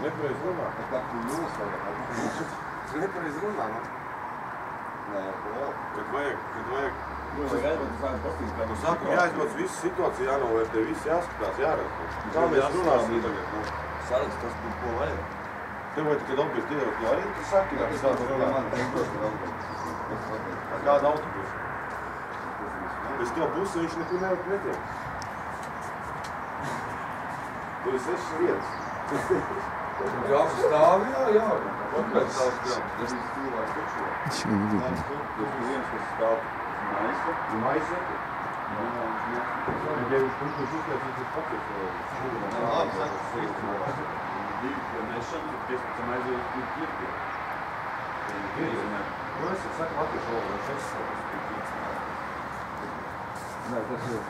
Nepareiz runā. Tā tu nosauga. Nepareiz runā, nu. Nē, Kad vajag. No sākuma jāizdodas visa situācija, jānovērtē, viss jāskatās, jāredz. Kā mēs runāsim tagad? Saraksts tas būtu ko vajag. Tev vai tikai objekti iedot, jo arī tu saki, ka tas tāds runā. Kāda autobusa? Bez to busu viņš nekur netiek. Tur ir 6 vietas. Gāls stāv, jā. Kāpēc tās grāmas? Tas ir cilvēks taču. Tas ir viens, kas stāv maisa. Maisa? Jā, viņš uzliek, viņš papies. Mēs šeit 15 aizjūtas bija ķirpie. Nu, es saku latviešu valodā, es Nē, tas ir.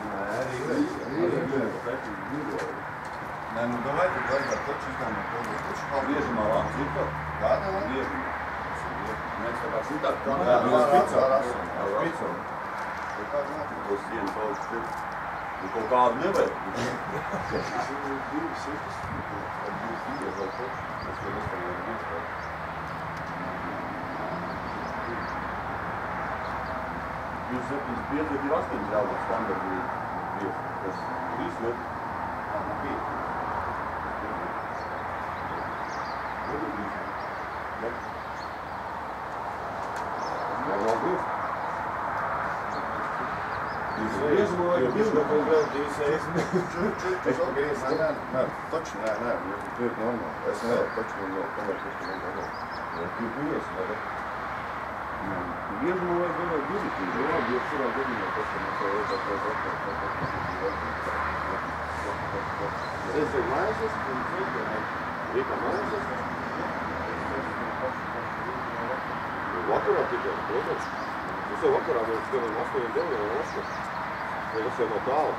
Nē, nu давай tu vajag taču izdomāt, ko taču kā Biežamā vārds ir tā? Kāda? Biežamā. Mēs tā kā šitā kā Spicam. tos sienas augsts ir. Un kaut kādu nevajag. Tas ir 2 sitas. Ar 2 sīgas vēl taču. Es to nespēju nespēju. Jūs 7,5 ir 8 jābūt standarti viesi. Tas 3 metri. Es pagriez, nē, taču nē, ir normāli. Es nē, taču man vēl tomēr taču man vēl. Tu iesi, vai? Biežamā vajag vēl 2. Labi, jo savā gadījumā tas ir Es ir maizes, un Rīkā maizes. Vakarā tikai, protams. Es jau vakarā mēs skatām 8,9 lašu. Tas jau no tālu.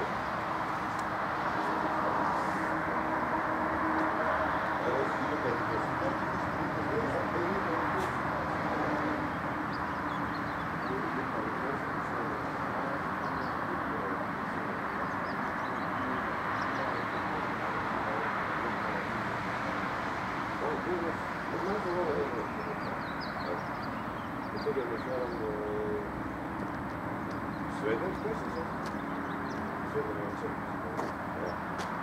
Tagad mēs varam Svētdienas tiesas? Svētdienas tiesas.